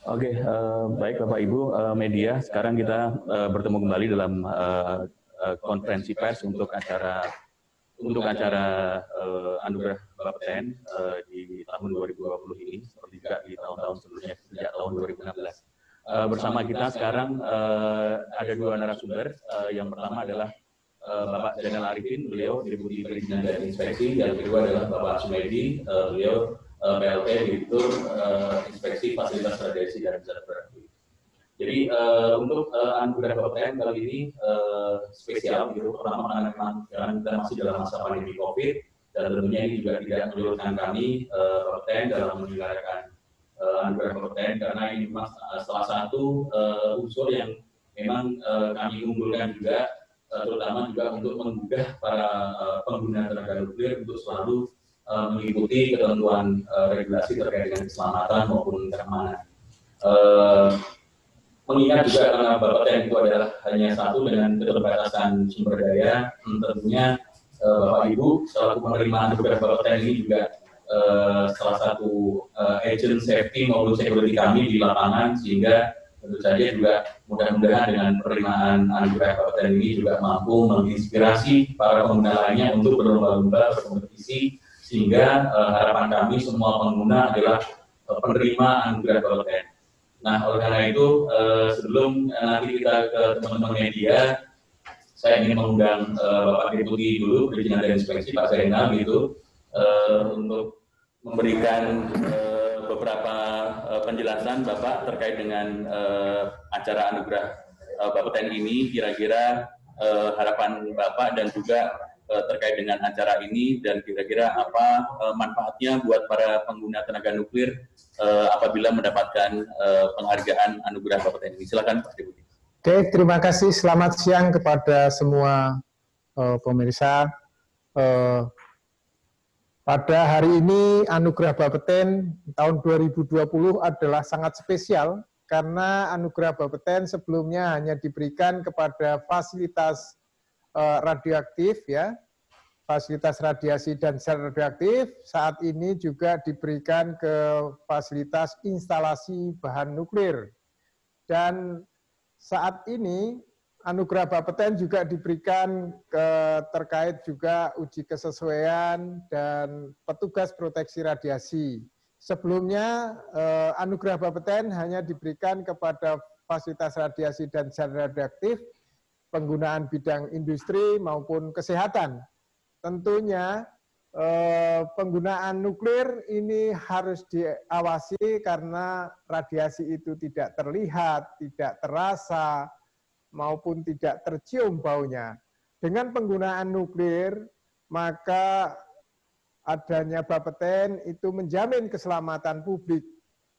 Oke, baik Bapak Ibu media, sekarang kita bertemu kembali dalam konferensi pers untuk acara Anugerah Bapeten di tahun 2020 ini, seperti juga di tahun-tahun sebelumnya sejak tahun 2016. Bersama kita sekarang ada dua narasumber. Yang pertama adalah Bapak Zainal Arifin, beliau Deputi Perizinan dan Inspeksi. Yang kedua adalah Bapak Sumedi, beliau PLT Direktur Inspeksi Fasilitas Radiasi dan Observer. Jadi untuk Anugerah Bapeten kali ini spesial gitu, pertama karena kita masih dalam masa pandemi COVID, dan tentunya ini juga tidak menyurutkan kami Bapeten dalam menyelenggarakan Anugerah Bapeten, karena ini memang salah satu unsur yang memang kami unggulkan juga, terutama juga untuk menggugah para pengguna tenaga nuklir untuk selalu mengikuti ketentuan regulasi terkait dengan keselamatan maupun keamanan. Mengingat juga karena Bapeten itu adalah hanya satu dengan keterbatasan sumber daya, tentunya Bapak Ibu selaku penerima Anugerah Bapeten ini juga salah satu agent safety maupun security kami di lapangan, sehingga tentu saja juga mudah-mudahan dengan penerimaan Anugerah Bapeten ini juga mampu menginspirasi para pengguna lainnya untuk berlomba-lomba berkompetisi, sehingga harapan kami semua pengguna adalah penerima Anugerah Bapeten. Nah, oleh karena itu, sebelum nanti kita ke teman-teman media, saya ingin mengundang Bapak Deputi dulu, Perizinan dan Inspeksi, Pak Zainal, gitu, untuk memberikan beberapa penjelasan Bapak terkait dengan acara Anugerah Bapeten ini, kira-kira harapan Bapak dan juga terkait dengan acara ini, dan kira-kira apa manfaatnya buat para pengguna tenaga nuklir apabila mendapatkan penghargaan Anugerah Bapeten ini. Silakan Pak Deputi. Oke, terima kasih. Selamat siang kepada semua pemirsa. Pada hari ini Anugerah Bapeten tahun 2020 adalah sangat spesial, karena Anugerah Bapeten sebelumnya hanya diberikan kepada fasilitas radioaktif, ya, fasilitas radiasi dan sel radioaktif. Saat ini juga diberikan ke fasilitas instalasi bahan nuklir. Dan saat ini Anugerah Bapeten juga diberikan terkait juga uji kesesuaian dan petugas proteksi radiasi. Sebelumnya Anugerah Bapeten hanya diberikan kepada fasilitas radiasi dan sel radioaktif, penggunaan bidang industri maupun kesehatan. Tentunya penggunaan nuklir ini harus diawasi, karena radiasi itu tidak terlihat, tidak terasa, maupun tidak tercium baunya. Dengan penggunaan nuklir, maka adanya Bapeten itu menjamin keselamatan publik.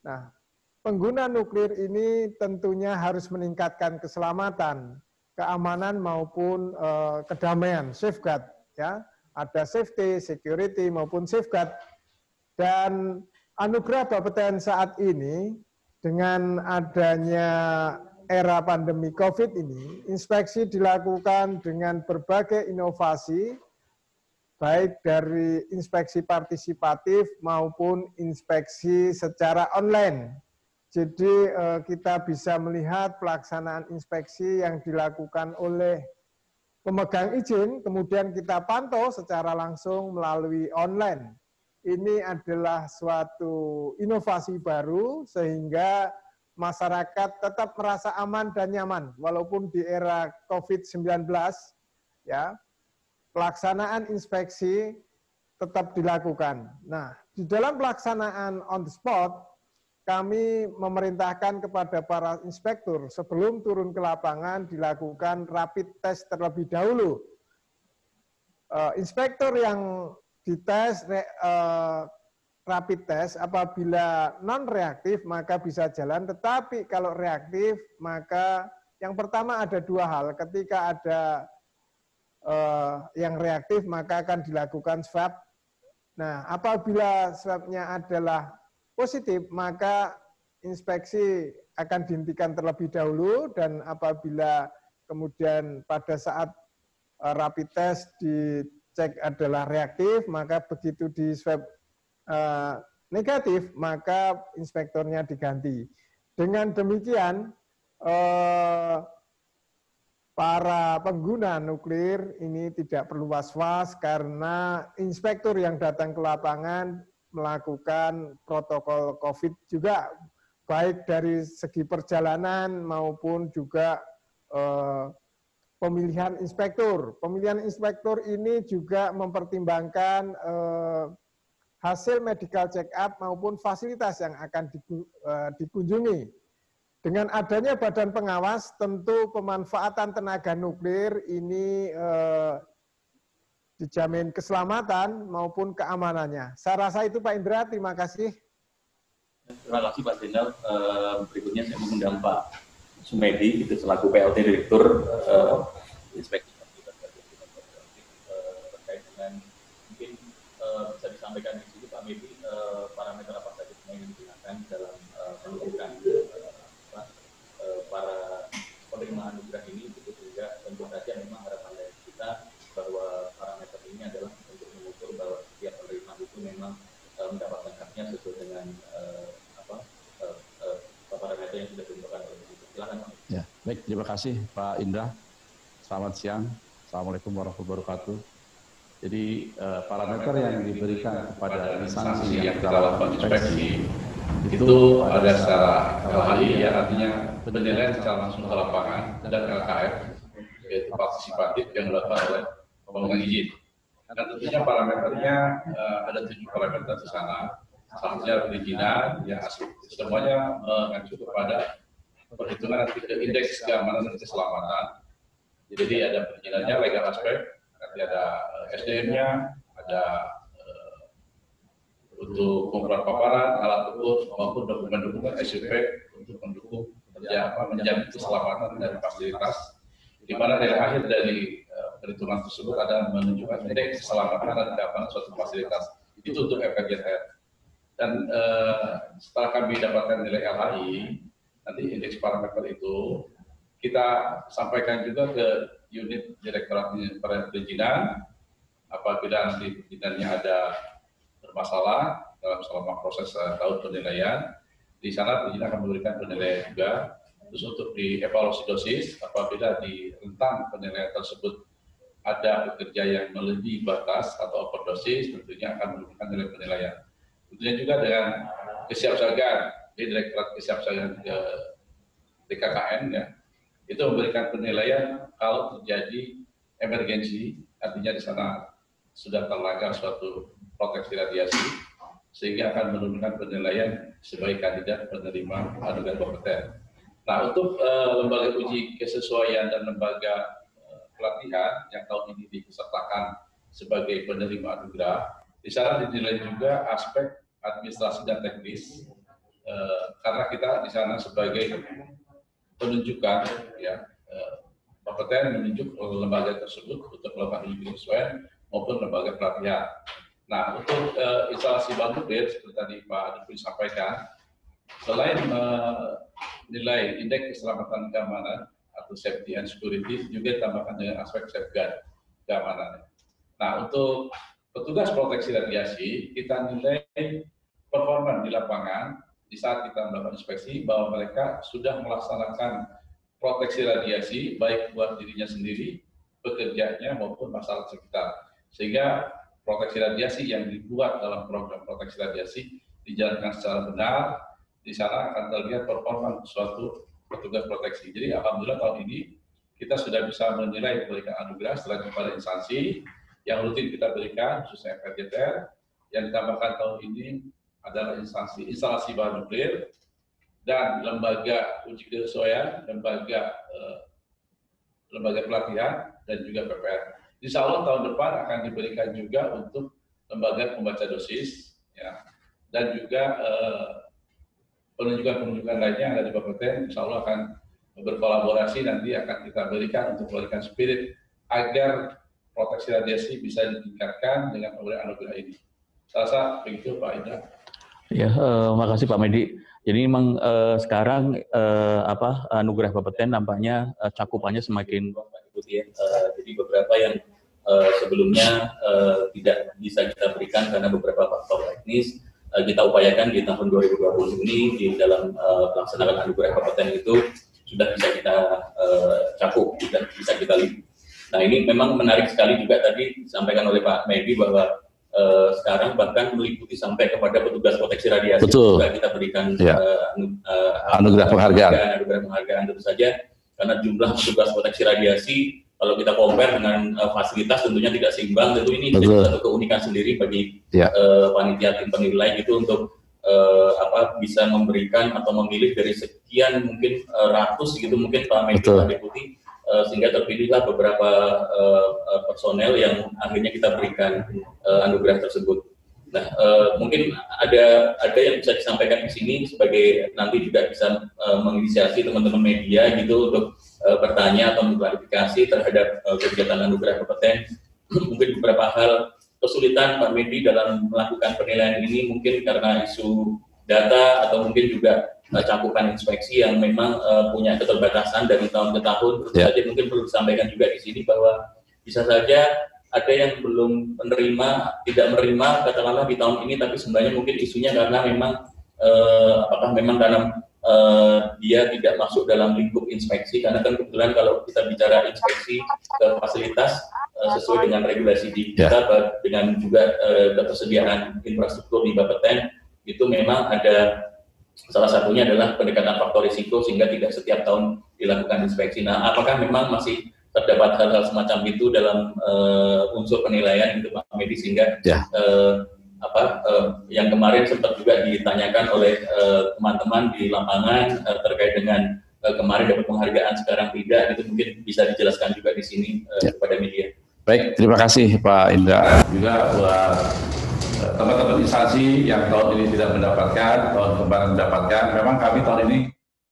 Nah, pengguna nuklir ini tentunya harus meningkatkan keselamatan, keamanan maupun kedamaian, safeguard, ya. Ada safety, security maupun safeguard. Dan Anugerah Bapeten saat ini dengan adanya era pandemi COVID ini, inspeksi dilakukan dengan berbagai inovasi, baik dari inspeksi partisipatif maupun inspeksi secara online. Jadi kita bisa melihat pelaksanaan inspeksi yang dilakukan oleh pemegang izin, kemudian kita pantau secara langsung melalui online. Ini adalah suatu inovasi baru, sehingga masyarakat tetap merasa aman dan nyaman, walaupun di era COVID-19, ya, pelaksanaan inspeksi tetap dilakukan. Nah, di dalam pelaksanaan on the spot, kami memerintahkan kepada para inspektur sebelum turun ke lapangan dilakukan rapid test terlebih dahulu. Inspektur yang dites rapid test apabila non reaktif maka bisa jalan, tetapi kalau reaktif maka yang pertama ada dua hal. Ketika ada yang reaktif maka akan dilakukan swab. Nah, apabila swabnya adalah positif, maka inspeksi akan dihentikan terlebih dahulu, dan apabila kemudian pada saat rapid test dicek adalah reaktif, maka begitu di swab negatif, maka inspektornya diganti. Dengan demikian, para pengguna nuklir ini tidak perlu was-was karena inspektur yang datang ke lapangan melakukan protokol COVID juga, baik dari segi perjalanan maupun juga pemilihan inspektur. Pemilihan inspektur ini juga mempertimbangkan hasil medical check-up maupun fasilitas yang akan dikunjungi. Dengan adanya badan pengawas, tentu pemanfaatan tenaga nuklir ini dijamin keselamatan maupun keamanannya. Saya rasa itu Pak Indra, terima kasih. Terima kasih Pak Jenderal. Berikutnya saya mengundang Pak Sumedi, itu selaku PLT Direktur Inspeksi terkait dengan mungkin bisa disampaikan di sini Pak Medi, parameter apa saja yang digunakan dalam menentukan para penerima anugerah ini, itu juga tentu saja memang harapan dari kita bahwa parameter ini adalah untuk mengukur bahwa setiap penerima itu memang mendapatkan haknya sesuai dengan parameter yang sudah ditentukan oleh itu. Silakan Pak. Ya, baik, terima kasih Pak Indra. Selamat siang. Assalamualaikum warahmatullahi wabarakatuh. Jadi parameter yang diberikan kepada instansi yang kita lakukan inspeksi itu ada secara LHI, ya, artinya penilaian secara langsung ke lapangan, dan LKF, yaitu partisipatif yang dilakukan oleh pemegang izin. Dan tentunya parameternya ada 7 parameter di sana. Salah satunya perizinan, ya, semuanya mengacu kepada perhitungan nanti ke indeks keamanan dan keselamatan. Jadi ada perizinannya, legal aspek, nanti ada SDM-nya, ada untuk pengumpulan paparan, alat ukur, maupun dokumen-dokumen SUP untuk mendukung menjamin keselamatan dan fasilitas, di mana nilai akhir dari perhitungan tersebut ada menunjukkan indeks keselamatan dan keamanan suatu fasilitas. Itu untuk FKJTR. Dan setelah kami dapatkan nilai LHI, nanti indeks parameter itu kita sampaikan juga ke unit Direktorat Perizinan. Apabila nanti perizinannya ada bermasalah dalam selama proses tahun penilaian, di sana perizinan akan memberikan penilaian juga. Terus untuk dievaluasi dosis, apabila di rentang penilaian tersebut ada pekerja yang melebihi batas atau overdosis, tentunya akan memberikan nilai penilaian. Tentunya juga dengan kesiapsiagaan di Direktorat Kesiapsiagaan DKKN, ya, itu memberikan penilaian kalau terjadi emergensi, artinya di sana sudah terlanggar suatu proteksi radiasi, sehingga akan menurunkan penilaian sebagai kandidat penerima anugerah kompeten. Nah, untuk lembaga uji kesesuaian dan lembaga pelatihan yang tahun ini dipesertakan sebagai penerima anugerah, di sana dinilai juga aspek administrasi dan teknis, karena kita di sana sebagai penunjukan, ya, kompeten menunjuk lembaga tersebut untuk melakukan uji kesesuaian maupun lembaga pelatihan. Nah, untuk instalasi bahan nuklir seperti tadi Pak Deputi sampaikan, selain menilai indeks keselamatan keamanan atau safety and security, juga ditambahkan dengan aspek safeguard keamanan. Nah, untuk petugas proteksi radiasi, kita nilai performa di lapangan di saat kita melakukan inspeksi bahwa mereka sudah melaksanakan proteksi radiasi baik buat dirinya sendiri, pekerjanya maupun masyarakat sekitar. Sehingga proteksi radiasi yang dibuat dalam program proteksi radiasi dijalankan secara benar, di sana akan terlihat performa suatu petugas proteksi. Jadi alhamdulillah tahun ini kita sudah bisa menilai memberikan anugerah selain kepada instansi yang rutin kita berikan, khususnya FKJTR, yang ditambahkan tahun ini adalah instalasi bahan nuklir dan lembaga uji kesesuaian, lembaga pelatihan, dan juga PPR. Insya Allah tahun depan akan diberikan juga untuk lembaga pembaca dosis, ya, dan juga penunjukan lainnya yang ada di Bapeten. Insya Allah akan berkolaborasi, nanti akan kita berikan untuk memberikan spirit agar proteksi radiasi bisa ditingkatkan dengan pemberian anugerah ini. Saya rasa begitu Pak Indra. Ya, makasih Pak Medi. Jadi memang sekarang anugerah Bapeten nampaknya cakupannya semakin ya. Jadi beberapa yang sebelumnya tidak bisa kita berikan karena beberapa faktor teknis, kita upayakan di tahun 2020 ini di dalam pelaksanaan anugerah kompeten itu sudah bisa kita cakup dan bisa kita lihat. Nah, ini memang menarik sekali juga tadi disampaikan oleh Pak Medi bahwa sekarang bahkan meliputi sampai kepada petugas proteksi radiasi. Betul. Juga kita berikan anugerah penghargaan. Anugerah penghargaan tentu saja, karena jumlah petugas proteksi radiasi kalau kita compare dengan fasilitas tentunya tidak seimbang. Tentu ini menjadi satu keunikan sendiri bagi panitia tim penilai itu untuk bisa memberikan atau memilih dari sekian mungkin ratus gitu mungkin Pak Medi, Pak Deputi, sehingga terpilihlah beberapa personel yang akhirnya kita berikan anugerah tersebut. Nah, mungkin ada yang bisa disampaikan di sini sebagai nanti juga bisa menginisiasi teman-teman media gitu untuk bertanya atau mengklarifikasi terhadap kegiatan anugerah kompeten. Mungkin beberapa hal kesulitan Pak Medi dalam melakukan penilaian ini mungkin karena isu data atau mungkin juga cakupan inspeksi yang memang punya keterbatasan dari tahun ke tahun. Tentu saja mungkin perlu disampaikan juga di sini bahwa bisa saja ada yang belum tidak menerima katakanlah di tahun ini, tapi sebenarnya mungkin isunya karena memang apakah memang karena dia tidak masuk dalam lingkup inspeksi, karena kan kebetulan kalau kita bicara inspeksi ke fasilitas sesuai dengan regulasi di kita dengan juga ketersediaan infrastruktur di Bapeten itu memang ada salah satunya adalah pendekatan faktor risiko sehingga tidak setiap tahun dilakukan inspeksi. Nah, apakah memang masih terdapat hal-hal semacam itu dalam unsur penilaian itu Pak Medi sehingga yang kemarin sempat juga ditanyakan oleh teman-teman di lapangan terkait dengan kemarin dapat penghargaan sekarang tidak, itu mungkin bisa dijelaskan juga di sini kepada media. Baik, terima kasih Pak Indra. Juga buat teman-teman instansi yang tahun ini tidak mendapatkan, tahun kemarin mendapatkan. Memang kami tahun ini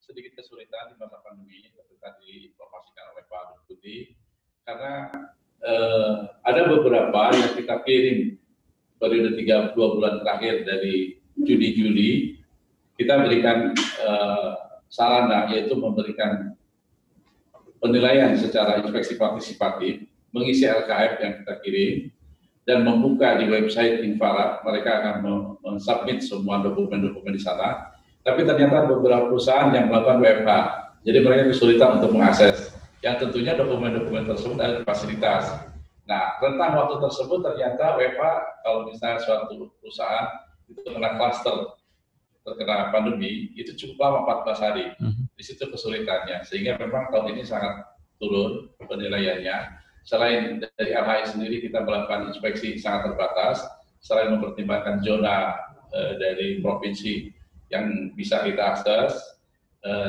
sedikit kesulitan di masa pandemi ketika diinformasikan oleh Pak Deputi, karena ada beberapa yang kita kirim periode 2 bulan terakhir dari Juni-Juli, kita berikan sarana, yaitu memberikan penilaian secara inspeksi partisipatif, mengisi LKF yang kita kirim, dan membuka di website Infara. Mereka akan mensubmit semua dokumen-dokumen di sana. Tapi ternyata beberapa perusahaan yang melakukan WFH, jadi mereka kesulitan untuk mengakses. Yang tentunya dokumen-dokumen tersebut ada di fasilitas. Nah, rentang waktu tersebut ternyata WFH, kalau misalnya suatu perusahaan itu kena klaster, terkena pandemi, itu cukup lama 14 hari. Di situ kesulitannya. Sehingga memang tahun ini sangat turun penilaiannya. Selain dari LHI sendiri kita melakukan inspeksi sangat terbatas, selain mempertimbangkan zona dari provinsi yang bisa kita akses,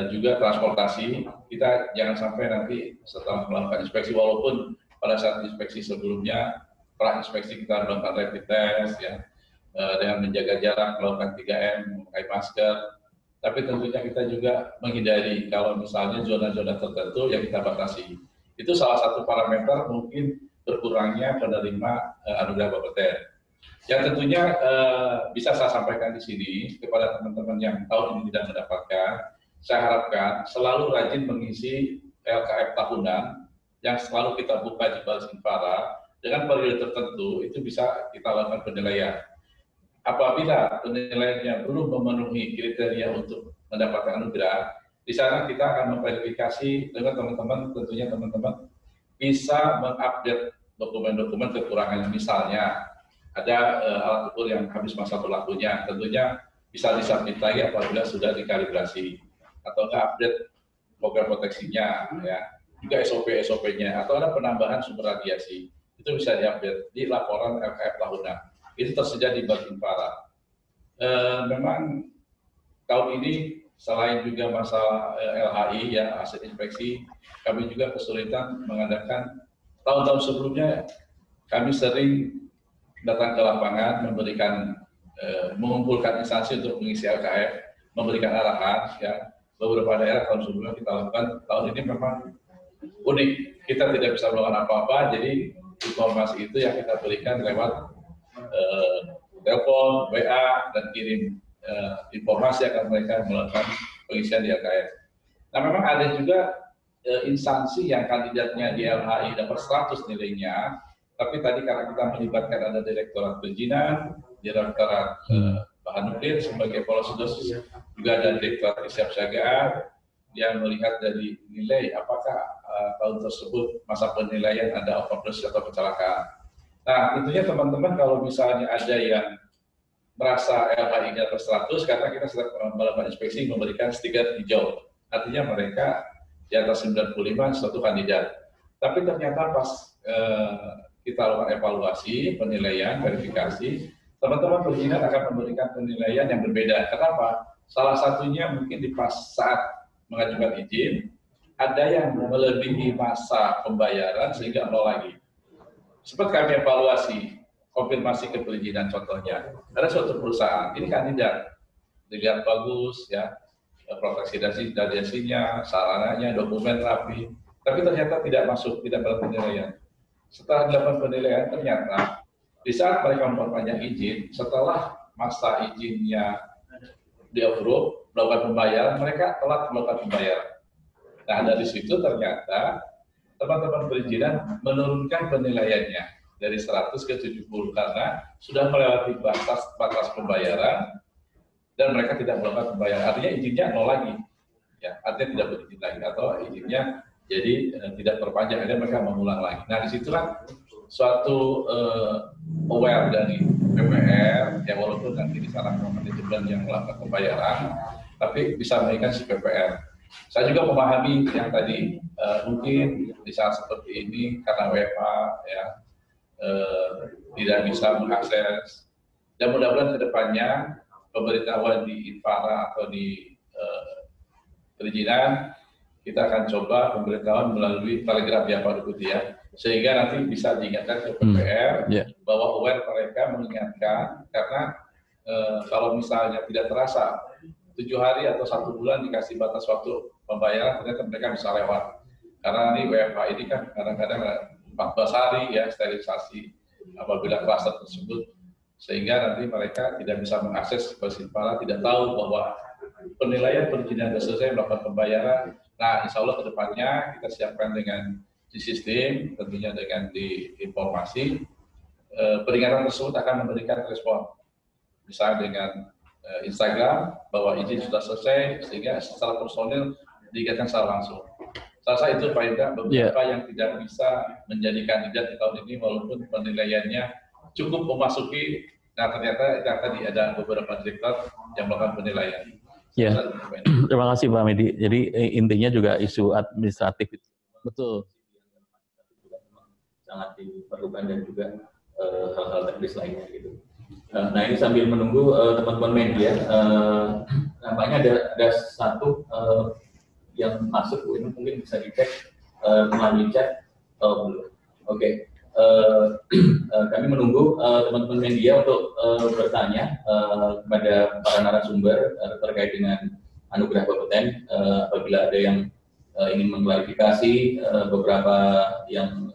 juga transportasi, kita jangan sampai nanti setelah melakukan inspeksi, walaupun pada saat inspeksi sebelumnya, pra inspeksi kita melakukan rapid test, ya, dengan menjaga jarak, melakukan 3M, memakai masker, tapi tentunya kita juga menghindari kalau misalnya zona-zona tertentu yang kita batasi. Itu salah satu parameter mungkin berkurangnya penerima anugerah Bapeten. Yang tentunya bisa saya sampaikan di sini kepada teman-teman yang tahun ini tidak mendapatkan, saya harapkan selalu rajin mengisi LKF tahunan yang selalu kita buka di Balis Infara dengan periode tertentu, itu bisa kita lakukan penilaian. Apabila penilaiannya belum memenuhi kriteria untuk mendapatkan anugerah, di sana kita akan memverifikasi dengan teman-teman, tentunya teman-teman bisa mengupdate dokumen-dokumen kekurangan. Misalnya ada alat ukur yang habis masa berlakunya, tentunya bisa disubmit lagi apabila sudah dikalibrasi, atau update program proteksinya, ya, juga SOP-nya, atau ada penambahan sumber radiasi, itu bisa diupdate di laporan LKF tahunan. Itu tersedia di Balis Infara. Memang tahun ini selain juga masalah LHI, ya, aset inspeksi, kami juga kesulitan mengadakan. Tahun-tahun sebelumnya kami sering datang ke lapangan, memberikan mengumpulkan instansi untuk mengisi LKF, memberikan arahan, ya. Beberapa daerah tahun sebelumnya kita lakukan. Tahun ini memang unik, kita tidak bisa melakukan apa-apa, jadi informasi itu yang kita berikan lewat telepon, WA, dan kirim informasi akan mereka melakukan pengisian di LKF. Nah, memang ada juga instansi yang kandidatnya di LHI dapat 100 nilainya, tapi tadi karena kita melibatkan ada Direktorat Perizinan, Direktorat bahan nuklir sebagai policy dosis, juga ada direktur kesiapsiagaan yang melihat dari nilai apakah tahun tersebut masa penilaian ada overdosis atau kecelakaan. Nah, tentunya teman-teman kalau misalnya ada yang merasa LHI di atas 100, karena kita sedang melakukan inspeksi memberikan stiker hijau. Artinya mereka di atas 95 suatu kandidat. Tapi ternyata pas kita lakukan evaluasi, penilaian, verifikasi, teman-teman perizinan akan memberikan penilaian yang berbeda. Kenapa? Salah satunya mungkin di pas saat mengajukan izin, ada yang melebihi masa pembayaran sehingga nol lagi. Seperti kami evaluasi, konfirmasi ke perizinan contohnya, ada suatu perusahaan, ini kandidat, dilihat bagus, ya, proteksi dasinya, sarananya, dokumen rapi, tapi ternyata tidak masuk, tidak dalam penilaian. Setelah dilakukan penilaian, ternyata di saat mereka memperpanjang izin, setelah masa izinnya di-approve, melakukan pembayaran, mereka telat melakukan pembayaran. Nah, dari situ ternyata teman-teman perizinan menurunkan penilaiannya dari 100 ke 70 karena sudah melewati batas pembayaran dan mereka tidak melakukan pembayaran. Artinya izinnya nol lagi, ya, artinya tidak berizin lagi atau izinnya jadi tidak terpanjang, dan mereka mengulang lagi. Nah, disitulah suatu aware dari PPR, ya walaupun nanti di sana manajemen yang melakukan pembayaran, tapi bisa memberikan si PPR. Saya juga memahami yang tadi mungkin di saat seperti ini karena WFA ya tidak bisa mengakses, dan mudah-mudahan kedepannya pemberitahuan di Infara atau di perizinan kita akan coba pemberitahuan melalui telegram ya Pak Deputi ya, sehingga nanti bisa diingatkan ke PPR bahwa aware mereka mengingatkan, karena kalau misalnya tidak terasa 7 hari atau 1 bulan dikasih batas waktu pembayaran, ternyata mereka bisa lewat. Karena ini WFH ini kan kadang-kadang 14 hari ya sterilisasi apabila kluster tersebut, sehingga nanti mereka tidak bisa mengakses ke Sinpara, tidak tahu bahwa penilaian perizinan sudah selesai melakukan pembayaran. Nah, insya Allah kedepannya kita siapkan dengan di sistem, tentunya dengan di informasi, peringatan tersebut akan memberikan respon. Misalnya dengan Instagram bahwa izin sudah selesai, sehingga secara personil diingatkan secara langsung. Saya itu Pak Indra, beberapa yang tidak bisa menjadi kandidat di tahun ini walaupun penilaiannya cukup memasuki. Nah, ternyata tadi ada beberapa direktur yang melakukan penilaian. Ya, terima kasih Pak Medi. Jadi intinya juga isu administratif. Betul. Sangat diperlukan dan juga hal-hal teknis lainnya gitu. Nah, ini sambil menunggu teman-teman media, nampaknya ada satu yang masuk, ini mungkin bisa dicek melalui chat. Belum. Oke. Kami menunggu teman-teman media untuk bertanya kepada para narasumber terkait dengan anugerah kompeten. Apabila ada yang ingin mengklarifikasi beberapa yang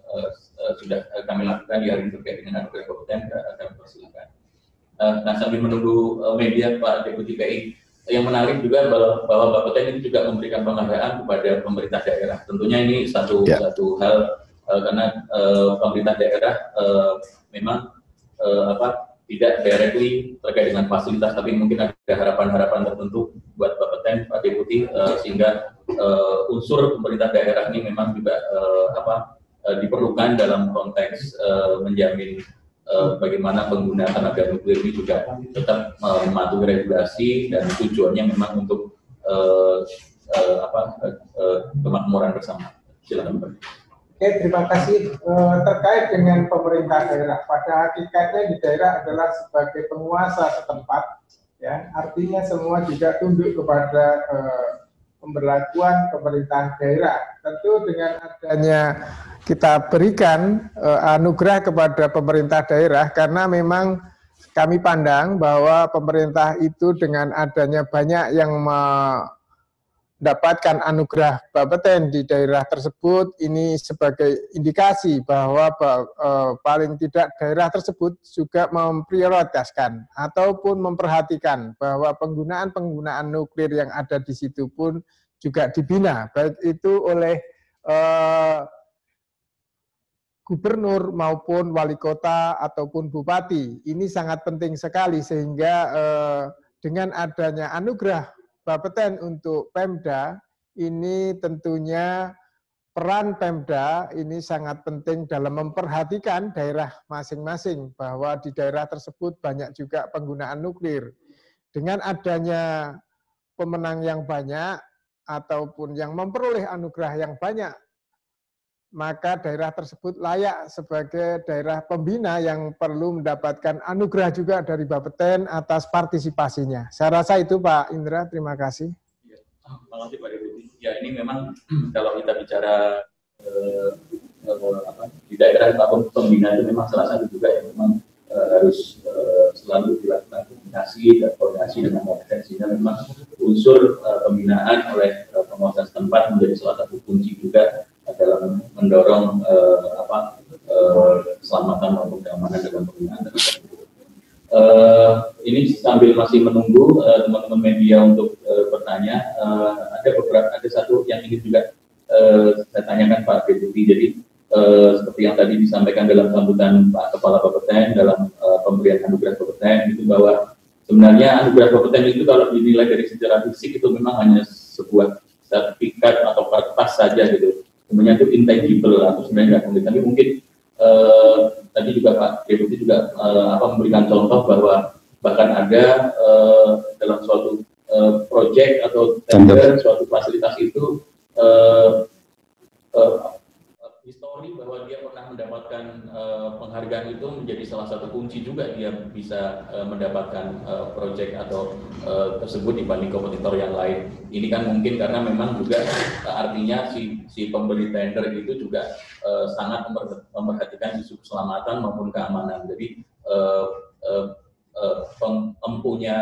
sudah kami lakukan di hari ini terkait dengan anugerah kompeten, kami persilakan. Nah, sambil menunggu media Pak Deputi PI, yang menarik juga bahwa Bapeten ini juga memberikan penghargaan kepada pemerintah daerah. Tentunya ini satu hal karena pemerintah daerah memang tidak directly terkait dengan fasilitas, tapi mungkin ada harapan-harapan tertentu buat Bapeten, Pak Deputi, sehingga unsur pemerintah daerah ini memang juga diperlukan dalam konteks menjamin bagaimana pengguna tenaga nuklir ini juga tetap mematuhi regulasi dan tujuannya memang untuk kemakmuran bersama. Silakan Pak. Oke, terima kasih. Terkait dengan pemerintah daerah, pada hakikatnya di daerah adalah sebagai penguasa setempat, ya. Artinya semua juga tunduk kepada pemberlakuan pemerintahan daerah. Tentu dengan adanya kita berikan anugerah kepada pemerintah daerah, karena memang kami pandang bahwa pemerintah itu dengan adanya banyak yang mendapatkan anugerah Bapeten di daerah tersebut, ini sebagai indikasi bahwa paling tidak daerah tersebut juga memprioritaskan ataupun memperhatikan bahwa penggunaan nuklir yang ada di situ pun juga dibina, baik itu oleh gubernur maupun wali kota ataupun bupati. Ini sangat penting sekali sehingga dengan adanya anugerah Bapeten untuk Pemda, ini tentunya peran Pemda ini sangat penting dalam memperhatikan daerah masing-masing bahwa di daerah tersebut banyak juga penggunaan nuklir. Dengan adanya pemenang yang banyak ataupun yang memperoleh anugerah yang banyak, maka daerah tersebut layak sebagai daerah pembina yang perlu mendapatkan anugerah juga dari Bapeten atas partisipasinya. Saya rasa itu Pak Indra, terima kasih. Ya, terima kasih Pak Deputi. Ya ini memang kalau kita bicara di daerah ataupun pembina itu memang salah satu juga yang memang harus selalu dilakukan komunikasi dan koordinasi dengan Bapeten, sehingga memang unsur pembinaan oleh penguasa setempat menjadi salah satu kunci juga dalam mendorong keselamatan maupun keamanan dalam penggunaan tenaga. Ini sambil masih menunggu teman-teman media untuk bertanya, ada satu yang ingin juga saya tanyakan Pak Deputi. Jadi seperti yang tadi disampaikan dalam sambutan Pak Kepala Bapeten dalam pemberian anugerah Bapeten, itu bahwa sebenarnya anugerah Bapeten itu kalau dinilai dari secara fisik itu memang hanya sebuah sertifikat atau kertas saja gitu. Sebenarnya itu intangible atau sebenarnya nggak konkret. Tapi mungkin tadi juga Pak Deputi juga memberikan contoh bahwa bahkan ada dalam suatu proyek atau tender suatu fasilitas itu histori bahwa dia pernah mendapatkan penghargaan itu menjadi salah satu kunci juga dia bisa mendapatkan proyek atau tersebut dibanding kompetitor yang lain. Ini kan mungkin karena memang juga artinya si pemberi tender itu juga sangat memperhatikan isu keselamatan maupun keamanan. Jadi empunya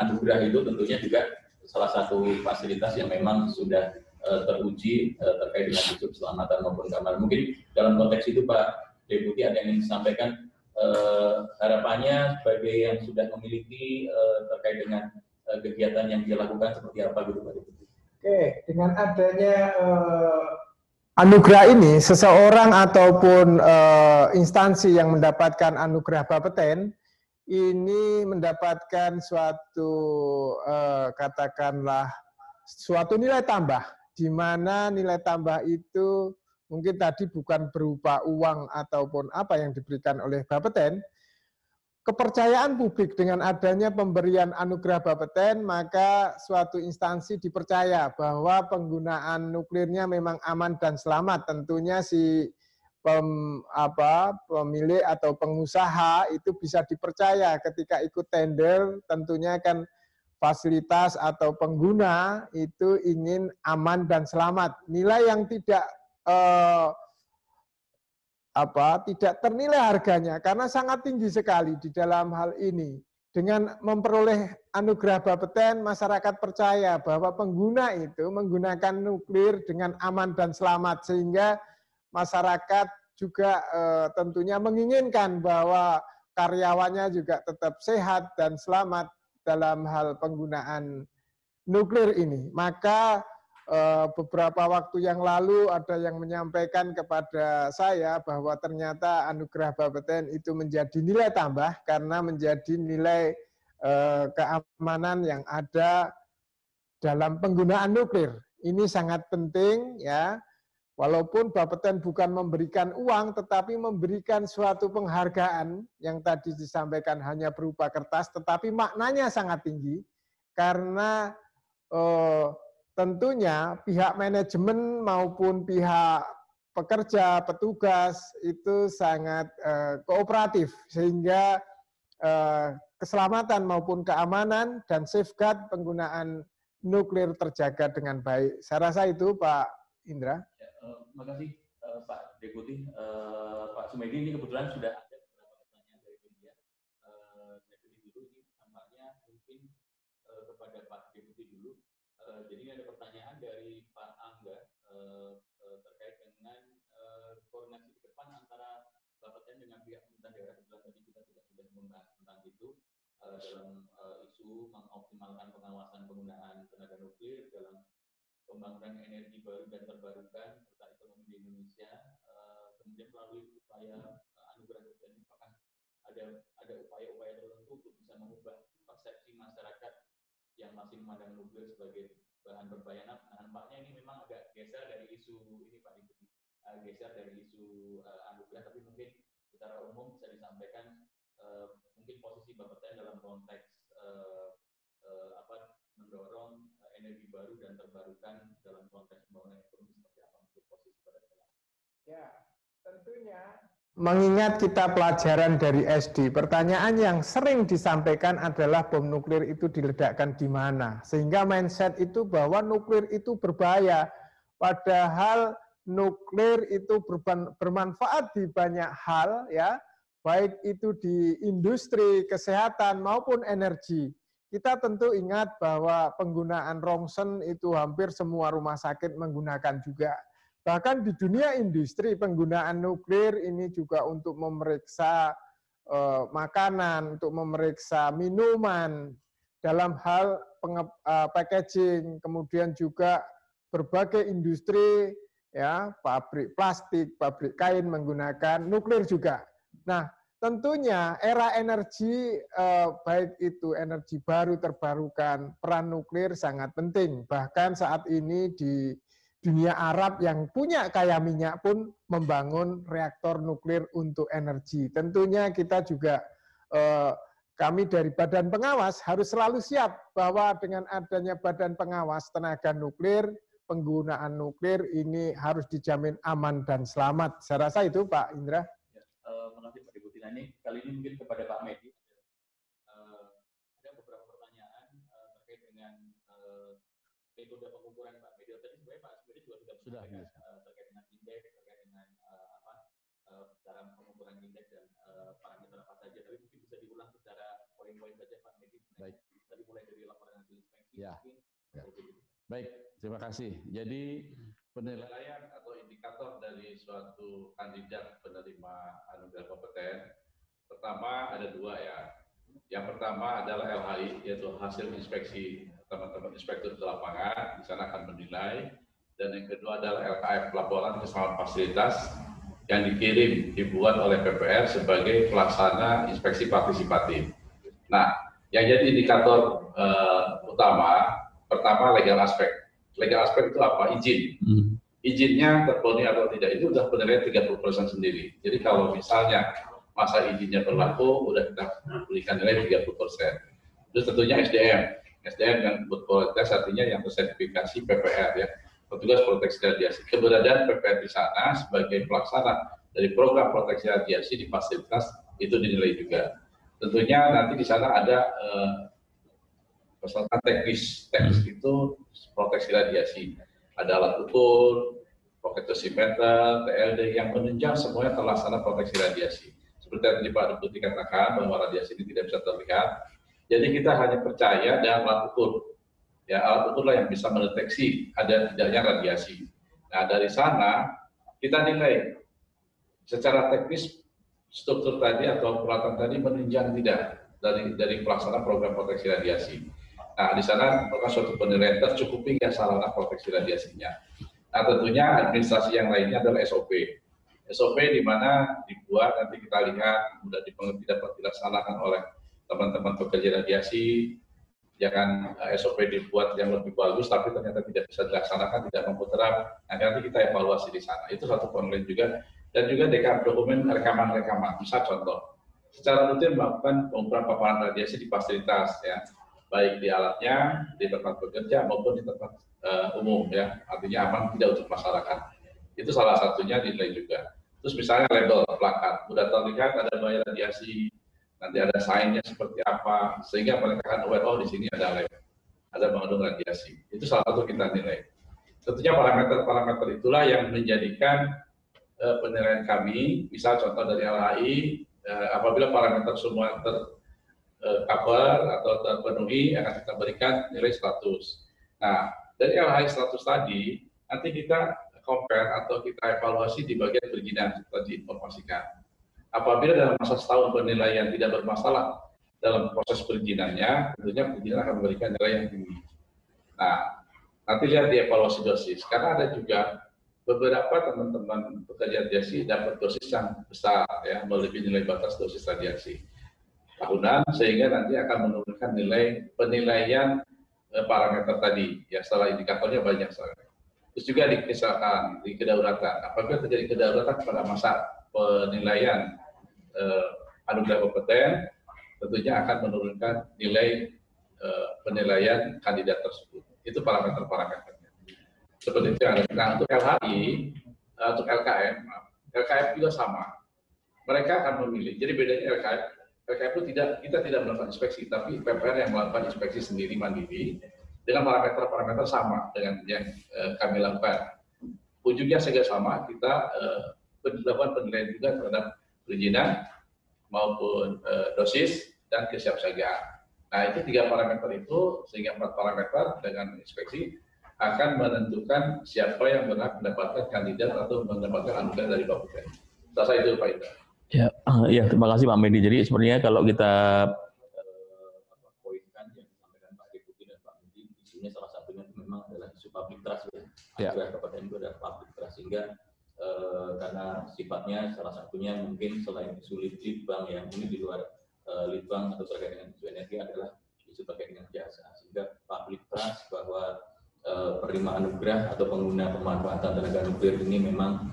anugerah itu tentunya juga salah satu fasilitas yang memang sudah teruji terkait dengan isu keselamatan maupun keamanan. Mungkin dalam konteks itu Pak Deputi ada yang ingin disampaikan harapannya sebagai yang sudah memiliki terkait dengan kegiatan yang dia lakukan seperti apa gitu Pak Deputi. Oke, dengan adanya anugerah ini, seseorang ataupun instansi yang mendapatkan anugerah Bapeten ini mendapatkan suatu katakanlah suatu nilai tambah, di mana nilai tambah itu mungkin tadi bukan berupa uang ataupun apa yang diberikan oleh Bapeten. Kepercayaan publik dengan adanya pemberian anugerah Bapeten, maka suatu instansi dipercaya bahwa penggunaan nuklirnya memang aman dan selamat. Tentunya si pemilik atau pengusaha itu bisa dipercaya ketika ikut tender, tentunya kan fasilitas atau pengguna itu ingin aman dan selamat. Nilai yang tidak tidak ternilai harganya karena sangat tinggi sekali di dalam hal ini. Dengan memperoleh anugerah Bapeten, masyarakat percaya bahwa pengguna itu menggunakan nuklir dengan aman dan selamat, sehingga masyarakat juga tentunya menginginkan bahwa karyawannya juga tetap sehat dan selamat dalam hal penggunaan nuklir ini. Maka beberapa waktu yang lalu ada yang menyampaikan kepada saya bahwa ternyata anugerah Bapeten itu menjadi nilai tambah karena menjadi nilai keamanan yang ada dalam penggunaan nuklir. Ini sangat penting ya. Walaupun Bapeten bukan memberikan uang, tetapi memberikan suatu penghargaan yang tadi disampaikan hanya berupa kertas, tetapi maknanya sangat tinggi karena tentunya pihak manajemen maupun pihak pekerja, petugas itu sangat kooperatif sehingga keselamatan maupun keamanan dan safeguard penggunaan nuklir terjaga dengan baik. Saya rasa itu Pak Indra. Ya, terima kasih Pak Deputi. Pak Sumedi, ini kebetulan sudah ada beberapa pertanyaan dari media. Saya pilih dulu, ini tampaknya mungkin kepada Pak Deputi dulu. Jadi ada pertanyaan dari Pak Angga terkait dengan koordinasi ke depan antara Bapeten dengan pihak pemerintah daerah. Kebetulan tadi kita juga sudah membahas tentang itu dalam isu mengoptimalkan pengawasan penggunaan tenaga nuklir dalam pembangunan energi baru dan terbarukan serta ekonomi di Indonesia. kemudian melalui upaya anugerah dosen, apakah ada upaya-upaya tertentu untuk bisa mengubah persepsi masyarakat yang masih memandang nuklir sebagai bahan berbahaya? Nah, nampaknya ini memang agak geser dari isu ini Pak Deputi, geser dari isu anugerah, tapi mungkin secara umum bisa disampaikan mungkin posisi Bapeten dalam konteks mendorong energi baru dan terbarukan dalam konteks pembangunan ekonomi seperti apa untuk posisi Bapeten? Ya, tentunya mengingat kita pelajaran dari SD, pertanyaan yang sering disampaikan adalah bom nuklir itu diledakkan di mana, sehingga mindset itu bahwa nuklir itu berbahaya, padahal nuklir itu bermanfaat di banyak hal, ya, baik itu di industri, kesehatan maupun energi. Kita tentu ingat bahwa penggunaan rongsen itu hampir semua rumah sakit menggunakan juga. Bahkan di dunia industri penggunaan nuklir ini juga untuk memeriksa makanan, untuk memeriksa minuman, dalam hal packaging, kemudian juga berbagai industri, ya, pabrik plastik, pabrik kain menggunakan nuklir juga. Nah, tentunya era energi, baik itu energi baru terbarukan, peran nuklir sangat penting. Bahkan saat ini di dunia Arab yang punya kaya minyak pun membangun reaktor nuklir untuk energi. Tentunya kita juga, kami dari Badan Pengawas harus selalu siap bahwa dengan adanya Badan Pengawas tenaga nuklir, penggunaan nuklir ini harus dijamin aman dan selamat. Saya rasa itu Pak Indra. Menanti Pak Deputi. Nah, ini kali ini mungkin kepada Pak Medi, ada beberapa pertanyaan terkait dengan metode pengukuran Pak Medi. Tadi sebenarnya Pak Medi juga sudah terkait dengan indeks, terkait dengan cara pengukuran indeks dan parameter apa saja. Tapi mungkin bisa diulang secara poin-poin saja Pak Medi. Baik. Tadi mulai dari laporan hasil inspeksi. Ya. Baik, terima kasih. Jadi penilaian atau indikator dari suatu kandidat penerima anugerah Bapeten, pertama ada dua ya. Yang pertama adalah LHI, yaitu hasil inspeksi teman-teman inspektur di lapangan, di sana akan menilai. Dan yang kedua adalah LKF, laporan keselamatan fasilitas, yang dibuat oleh PPR sebagai pelaksana inspeksi partisipatif. Nah, yang jadi indikator utama, pertama legal aspek. Legal aspek itu apa? Izin. Izinnya terpenuhi atau tidak itu sudah penilaian 30% sendiri. Jadi kalau misalnya masa izinnya berlaku, udah kita berikan nilai 30%. Terus tentunya SDM yang berkualitas artinya yang tersertifikasi PPR ya, petugas proteksi radiasi. Keberadaan PPR di sana sebagai pelaksana dari program proteksi radiasi di fasilitas itu dinilai juga. Tentunya nanti di sana ada peserta teknis itu proteksi radiasi. Ada alat ukur, prokedosimeter, TLD yang menunjang semuanya terlaksana proteksi radiasi. Seperti yang tadi Pak Deputi katakan bahwa radiasi ini tidak bisa terlihat. Jadi kita hanya percaya dengan alat ukur. Ya, alat ukur lah yang bisa mendeteksi ada tidaknya radiasi. Nah, dari sana kita nilai secara teknis struktur tadi atau peralatan tadi menunjang tidak dari pelaksana program proteksi radiasi. Nah, di sana merupakan suatu penilaian tercukupi nggak sarana proteksi radiasinya. Nah, tentunya administrasi yang lainnya adalah SOP. SOP di mana dibuat nanti kita lihat sudah dilaksanakan oleh teman-teman pekerja radiasi. Jangan SOP dibuat yang lebih bagus, tapi ternyata tidak bisa dilaksanakan, tidak mampu terap. Nanti kita evaluasi di sana. Itu satu penilaian juga. Dan juga dokumen rekaman-rekaman. Bisa contoh, secara rutin melakukan pengukuran paparan radiasi di fasilitas, ya, baik di alatnya, di tempat bekerja maupun di tempat umum, ya, artinya aman tidak untuk masyarakat. Itu salah satunya dinilai juga. Terus misalnya label plakat, sudah terlihat ada bahaya radiasi, nanti ada sign-nya seperti apa, sehingga mereka akan aware, oh di sini ada lab, ada mengandung radiasi. Itu salah satu kita nilai. Tentunya parameter-parameter itulah yang menjadikan penilaian kami, misal contoh dari LHI, apabila parameter semua tercover atau terpenuhi, akan kita berikan nilai 100. Nah, dari LHI 100 tadi, nanti kita compare atau kita evaluasi di bagian perizinan seperti diinformasikan. Apabila dalam masa setahun penilaian tidak bermasalah dalam proses perizinannya, tentunya perizinan akan memberikan nilai yang tinggi. Nah, nanti lihat di evaluasi dosis, karena ada juga beberapa teman-teman pekerja radiasi dapat dosis yang besar, ya, melebihi nilai batas dosis radiasi tahunan, sehingga nanti akan menurunkan penilaian parameter tadi, ya, setelah indikatornya banyak sekali. Terus juga di kedaulatan, apabila terjadi kedaulatan pada masa penilaian anugerah kompeten, tentunya akan menurunkan nilai penilaian kandidat tersebut. Itu parameter-parameternya. Seperti itu yang ada. Nah, untuk LHI, untuk LKF juga sama. Mereka akan memilih. Jadi bedanya LKF itu kita tidak melakukan inspeksi, tapi PPR yang melakukan inspeksi sendiri mandiri dengan parameter-parameter sama dengan yang kami lakukan. Ujungnya saja sama, kita melakukan penilaian juga terhadap perizinan maupun dosis dan kesiapsiagaan. Nah, itu 3 parameter itu, sehingga 4 parameter dengan inspeksi akan menentukan siapa yang berhak mendapatkan kandidat atau mendapatkan anugerah dari Bapeten. Saya itu Pak Indra. Ya, terima kasih Pak Medi. Jadi sebenarnya kalau kita poinkan yang disampaikan Pak Deputi dan Pak Medi, isunya salah satunya memang adalah isu public trust. Anugerah Bapeten itu adalah public trust, sehingga karena sifatnya salah satunya mungkin selain isu litbang yang ini di luar litbang atau terkait dengan isu energi adalah isu terkait dengan jasa, sehingga public trust bahwa penerima anugerah atau pengguna pemanfaatan tenaga nuklir ini memang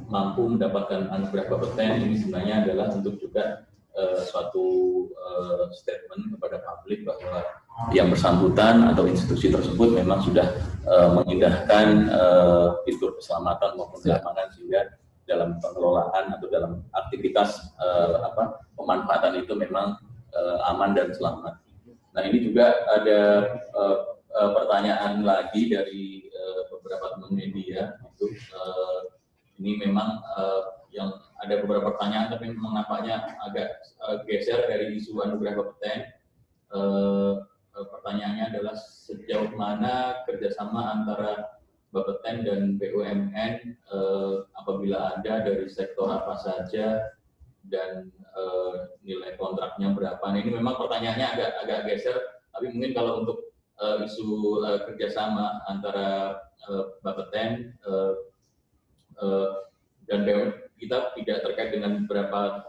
mampu mendapatkan anugerah Bapeten ini sebenarnya adalah untuk juga suatu statement kepada publik bahwa yang bersangkutan atau institusi tersebut memang sudah mengindahkan fitur keselamatan maupun keamanan, sehingga dalam pengelolaan atau dalam aktivitas pemanfaatan itu memang aman dan selamat. Nah, ini juga ada pertanyaan lagi dari beberapa teman media. Itu ini memang yang ada beberapa pertanyaan, tapi memang nampaknya agak geser dari isu anugerah Bapeten. Pertanyaannya adalah sejauh mana kerjasama antara Bapeten dan BUMN apabila ada, dari sektor apa saja, dan nilai kontraknya berapa. Nah, ini memang pertanyaannya agak geser, tapi mungkin kalau untuk isu kerjasama antara Bapeten dan BUMN, kita tidak terkait dengan berapa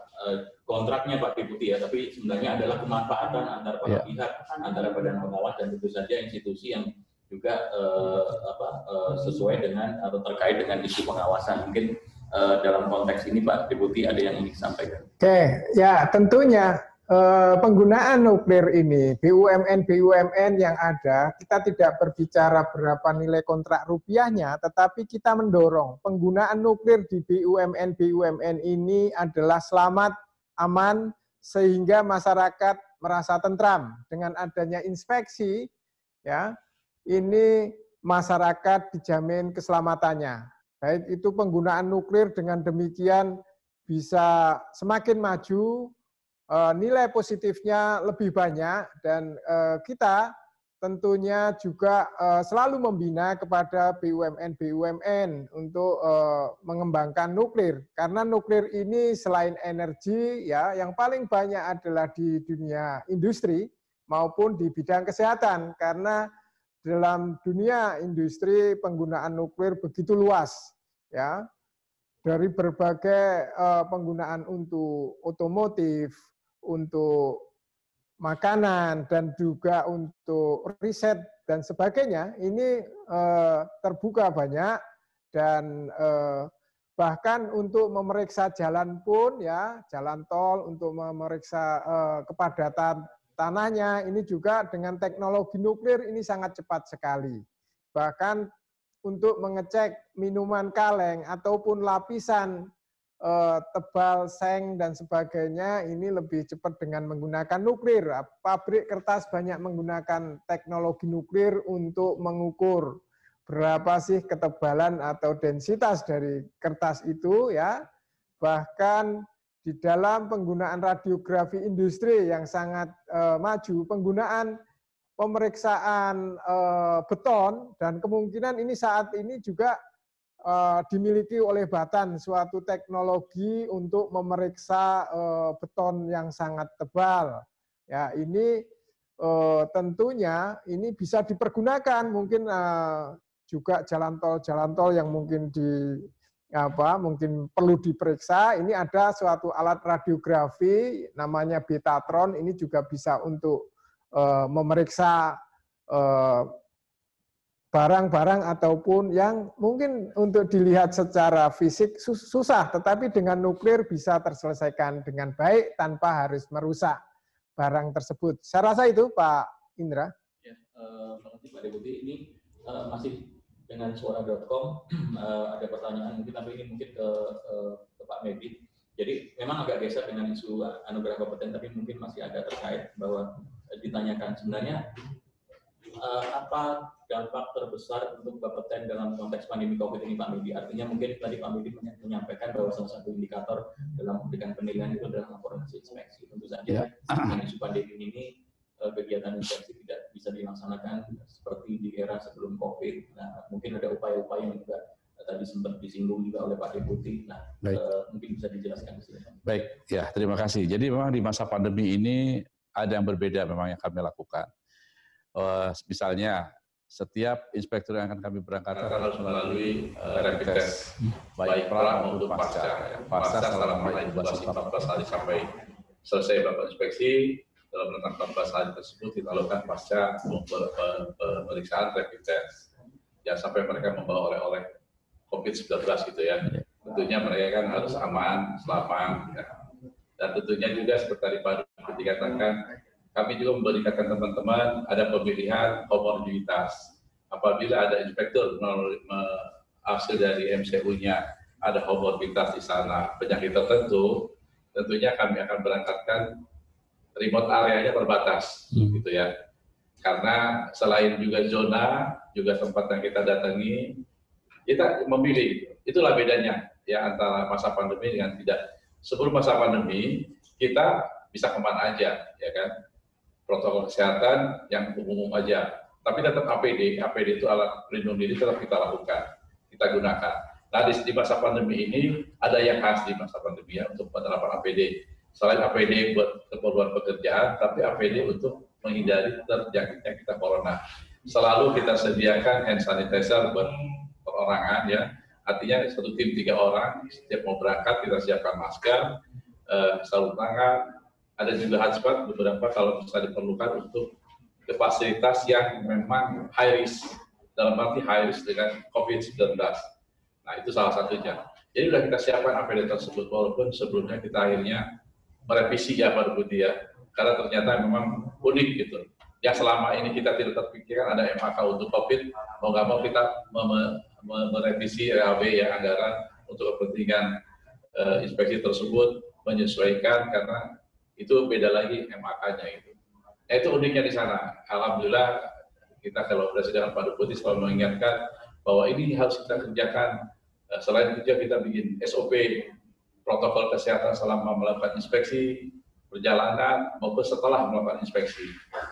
kontraknya Pak Deputi ya, tapi sebenarnya adalah kemanfaatan antara para pihak, antara badan pengawas dan tentu saja institusi yang juga sesuai dengan atau terkait dengan isu pengawasan. Mungkin dalam konteks ini Pak Deputi ada yang ingin disampaikan. Oke, ya tentunya penggunaan nuklir ini, BUMN yang ada, kita tidak berbicara berapa nilai kontrak rupiahnya, tetapi kita mendorong penggunaan nuklir di BUMN ini adalah selamat, aman, sehingga masyarakat merasa tentram. Dengan adanya inspeksi, ya, ini masyarakat dijamin keselamatannya. Baik itu penggunaan nuklir dengan demikian bisa semakin maju, nilai positifnya lebih banyak, dan kita tentunya juga selalu membina kepada BUMN untuk mengembangkan nuklir, karena nuklir ini selain energi ya, yang paling banyak adalah di dunia industri maupun di bidang kesehatan, karena dalam dunia industri penggunaan nuklir begitu luas ya, dari berbagai penggunaan untuk otomotif, untuk makanan, dan juga untuk riset dan sebagainya. Ini terbuka banyak, dan bahkan untuk memeriksa jalan pun ya, jalan tol, untuk memeriksa kepadatan tanahnya, ini juga dengan teknologi nuklir ini sangat cepat sekali. Bahkan untuk mengecek minuman kaleng ataupun lapisan tebal, seng, dan sebagainya, ini lebih cepat dengan menggunakan nuklir. Pabrik kertas banyak menggunakan teknologi nuklir untuk mengukur berapa sih ketebalan atau densitas dari kertas itu ya. Bahkan di dalam penggunaan radiografi industri yang sangat maju, penggunaan pemeriksaan beton, dan kemungkinan ini saat ini juga dimiliki oleh Batan suatu teknologi untuk memeriksa beton yang sangat tebal. Ya, ini tentunya ini bisa dipergunakan mungkin juga jalan tol yang mungkin mungkin perlu diperiksa. Ini ada suatu alat radiografi namanya Betatron, ini juga bisa untuk memeriksa barang-barang ataupun yang mungkin untuk dilihat secara fisik susah, tetapi dengan nuklir bisa terselesaikan dengan baik tanpa harus merusak barang tersebut. Saya rasa itu Pak Indra. Ya, terima kasih Pak Deputi. Ini masih dengan suara.com ada pertanyaan mungkin, tapi ini mungkin ke Pak Medi. Jadi memang agak geser dengan isu anugerah kompeten, tapi mungkin masih ada terkait bahwa ditanyakan sebenarnya apa dampak terbesar untuk Bapeten dalam konteks pandemi COVID ini Pak Medi. Artinya mungkin tadi Pak Medi menyampaikan bahwa salah satu indikator dalam memberikan penilaian itu adalah laporan hasil inspeksi. Tentu saja dengan isu pandemi ini kegiatan inspeksi tidak bisa dilaksanakan seperti di era sebelum COVID. Nah, mungkin ada upaya-upaya yang juga tadi sempat disinggung juga oleh Pak Deputi. Nah, mungkin bisa dijelaskan di sini. Baik, ya terima kasih. Jadi memang di masa pandemi ini ada yang berbeda memang yang kami lakukan. Misalnya setiap inspektur yang akan kami berangkatkan harus melalui rapid test, baik pra maupun pasca. Pasca selama inkubasi 14 hari sampai selesai melakukan inspeksi. Dalam rentang 14 hari tersebut kita lakukan pasca pemeriksaan rapid test. Jangan sampai mereka membawa oleh-oleh COVID-19 gitu ya. Tentunya mereka kan harus aman, selamat. Ya. Dan tentunya juga seperti tadi Pak Deputi katakan, kami juga memberikan teman-teman ada pemilihan komorbiditas. Apabila ada inspektur hasil dari MCU-nya ada komorbiditas di sana, penyakit tertentu, tentunya kami akan berangkatkan remote area-nya terbatas, gitu ya. Karena selain juga zona, juga tempat yang kita datangi, kita memilih. Itulah bedanya ya antara masa pandemi dengan tidak. Sebelum masa pandemi, kita bisa kemana aja, ya kan? Protokol kesehatan yang umum aja. Tapi tetap APD itu alat pelindung diri tetap kita lakukan, kita gunakan. Nah di masa pandemi ini ada yang khas di masa pandemi ya untuk penerapan APD. Selain APD buat keperluan pekerjaan, tapi APD untuk menghindari terjangkitnya kita corona. Selalu kita sediakan hand sanitizer buat perorangan ya. Artinya satu tim 3 orang, setiap mau berangkat kita siapkan masker, sarung tangan, ada juga hotspot beberapa kalau bisa diperlukan untuk ke fasilitas yang memang high risk, dalam arti high risk dengan COVID-19. Nah itu salah satunya. Jadi sudah kita siapkan APD tersebut, walaupun sebelumnya kita akhirnya merevisi ya Pak Deputi ya, karena ternyata memang unik gitu. Yang selama ini kita tidak terpikirkan ada MAK untuk COVID, mau nggak mau kita merevisi RAB ya, anggaran untuk kepentingan inspeksi tersebut, menyesuaikan karena itu beda lagi MAK-nya itu. Nah, itu uniknya di sana. Alhamdulillah kita kolaborasi dengan Pak Deputi selalu mengingatkan bahwa ini harus kita kerjakan. Selain itu kita bikin SOP, protokol kesehatan selama melakukan inspeksi, perjalanan, maupun setelah melakukan inspeksi.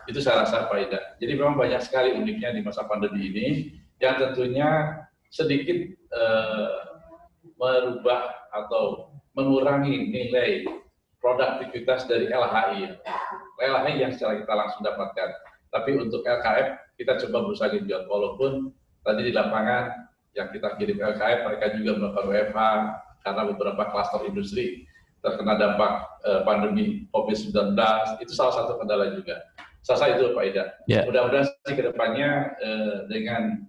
Itu saya rasa Pak Ida. Jadi memang banyak sekali uniknya di masa pandemi ini, yang tentunya sedikit merubah atau mengurangi nilai produktivitas dari LHI. LHI yang secara kita langsung dapatkan. Tapi untuk LKF, kita coba berusaha genjot. Walaupun tadi di lapangan yang kita kirim LKF, mereka juga melakukan WFH, karena beberapa klaster industri terkena dampak pandemi COVID-19, itu salah satu kendala juga. Saya itu Pak Ida. Yeah. Mudah-mudahan sih ke depannya dengan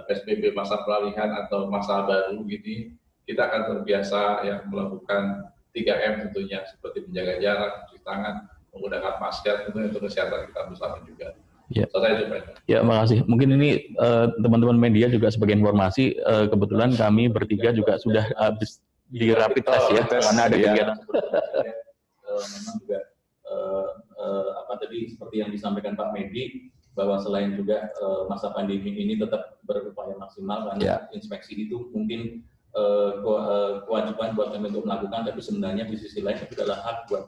PSBB masa peralihan atau masa baru gini, kita akan terbiasa ya melakukan 3M tentunya, seperti menjaga jarak, cuci tangan, menggunakan masker, tentunya untuk kesehatan kita bersama juga. Ya. Saya itu Pak Ida. Ya, makasih. Mungkin ini teman-teman media juga sebagai informasi, kebetulan kami bertiga juga sudah habis di rapid test ya, karena ada kegiatan memang juga apa tadi seperti yang disampaikan Pak Medi, bahwa selain juga masa pandemi ini tetap berupaya maksimal karena inspeksi itu mungkin kewajiban buat kami untuk melakukan, tapi sebenarnya di sisi lain itu adalah hak buat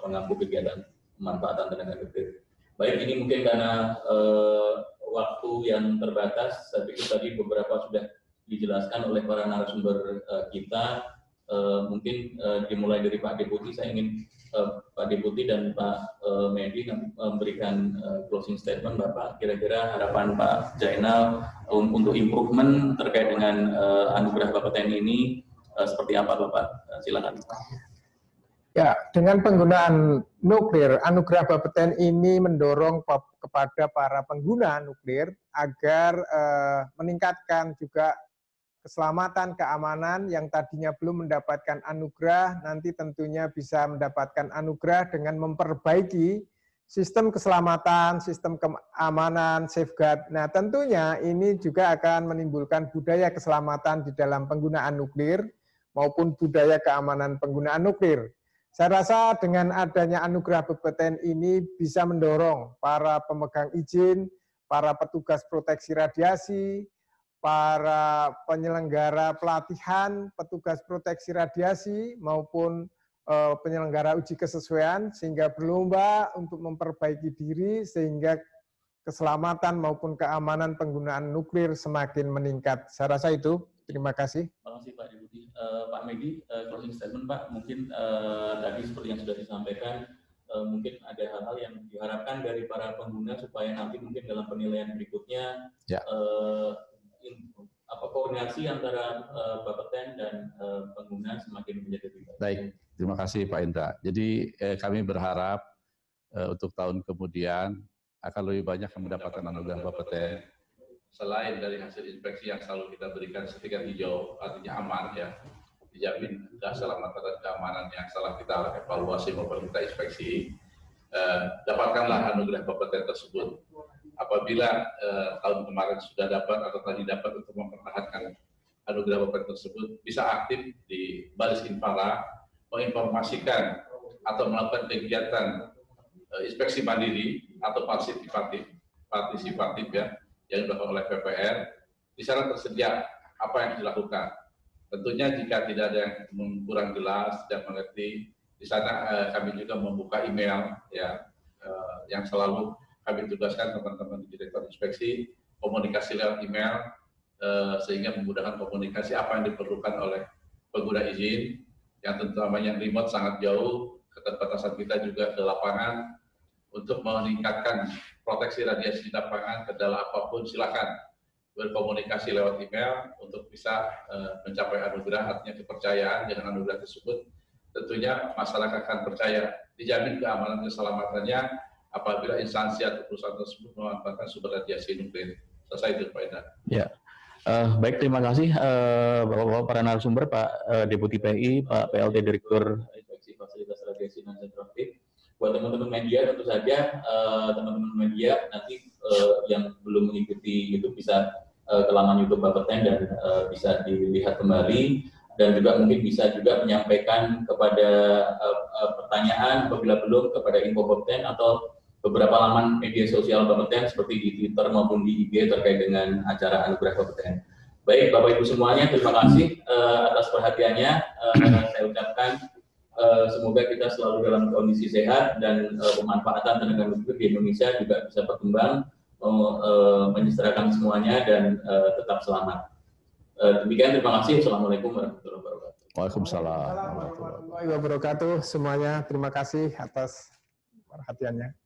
pengampu kegiatan pemanfaatan tenaga kerja. Baik, ini mungkin karena waktu yang terbatas, saya pikir tadi beberapa sudah dijelaskan oleh para narasumber kita. Mungkin dimulai dari Pak Deputi, saya ingin Pak Deputi dan Pak Medi memberikan closing statement Bapak. Kira-kira harapan Pak Jainal untuk improvement terkait dengan anugerah Bapeten ini seperti apa Bapak? Silakan. Ya, dengan penggunaan nuklir, anugerah Bapeten ini mendorong kepada para pengguna nuklir agar meningkatkan juga keselamatan, keamanan yang tadinya belum mendapatkan anugerah, nanti tentunya bisa mendapatkan anugerah dengan memperbaiki sistem keselamatan, sistem keamanan, safeguard. Nah, tentunya ini juga akan menimbulkan budaya keselamatan di dalam penggunaan nuklir maupun budaya keamanan penggunaan nuklir. Saya rasa dengan adanya anugerah Bapeten ini bisa mendorong para pemegang izin, para petugas proteksi radiasi, para penyelenggara pelatihan, petugas proteksi radiasi, maupun penyelenggara uji kesesuaian, sehingga berlomba untuk memperbaiki diri, sehingga keselamatan maupun keamanan penggunaan nuklir semakin meningkat. Saya rasa itu. Terima kasih. Terima kasih Pak Deputi. Pak Medi, closing statement Pak, mungkin tadi seperti yang sudah disampaikan, mungkin ada hal-hal yang diharapkan dari para pengguna supaya nanti mungkin dalam penilaian berikutnya koordinasi antara Bapeten dan pengguna semakin menjadi lebih baik. Baik, terima kasih Pak Indra. Jadi kami berharap untuk tahun kemudian akan lebih banyak yang mendapatkan anugerah Bapeten. Selain dari hasil inspeksi yang selalu kita berikan sertifikat hijau, artinya aman ya, dijamin keselamatan dan keamanan yang setelah kita evaluasi maupun kita inspeksi, dapatkanlah anugerah Bapeten tersebut. Apabila tahun kemarin sudah dapat atau tadi dapat untuk mempertahankan anugerah Bapeten tersebut, bisa aktif di Baris Infara, menginformasikan atau melakukan kegiatan inspeksi mandiri atau partisipatif ya, yang dilakukan oleh PPR. Di sana tersedia apa yang dilakukan. Tentunya jika tidak ada yang kurang jelas, tidak mengerti, di sana kami juga membuka email ya, yang selalu kami tugaskan teman-teman di Direktur Inspeksi, komunikasi lewat email, sehingga memudahkan komunikasi apa yang diperlukan oleh pengguna izin, yang tentunya yang remote sangat jauh, keterbatasan kita juga ke lapangan, untuk meningkatkan proteksi radiasi di lapangan, kendala apapun silakan berkomunikasi lewat email untuk bisa mencapai anugerah, artinya kepercayaan dengan anugerah tersebut. Tentunya masyarakat akan percaya, dijamin keamanan keselamatannya apabila instansi atau perusahaan tersebut memanfaatkan sumber radiasi nuklir. Selesai itu Pak Ida. Ya, baik, terima kasih Bapak-Bapak para narasumber, Pak Deputi PI, Pak PLT Direktur Inspeksi Fasilitas Radiasi dan Sensitif. Buat teman-teman media, tentu saja teman-teman media nanti yang belum mengikuti YouTube bisa ke laman YouTube Bapeten dan bisa dilihat kembali, dan juga mungkin bisa juga menyampaikan kepada pertanyaan apabila belum kepada info Bapeten atau beberapa laman media sosial Bapeten seperti di Twitter maupun di IG terkait dengan acara anugerah Bapeten. Baik Bapak Ibu semuanya, terima kasih atas perhatiannya. Saya ucapkan semoga kita selalu dalam kondisi sehat dan pemanfaatan tenaga nuklir di Indonesia juga bisa berkembang, menyesuaikan semuanya dan tetap selamat. Demikian, terima kasih. Assalamualaikum warahmatullahi wabarakatuh. Waalaikumsalam warahmatullahi wabarakatuh. Semuanya terima kasih atas perhatiannya.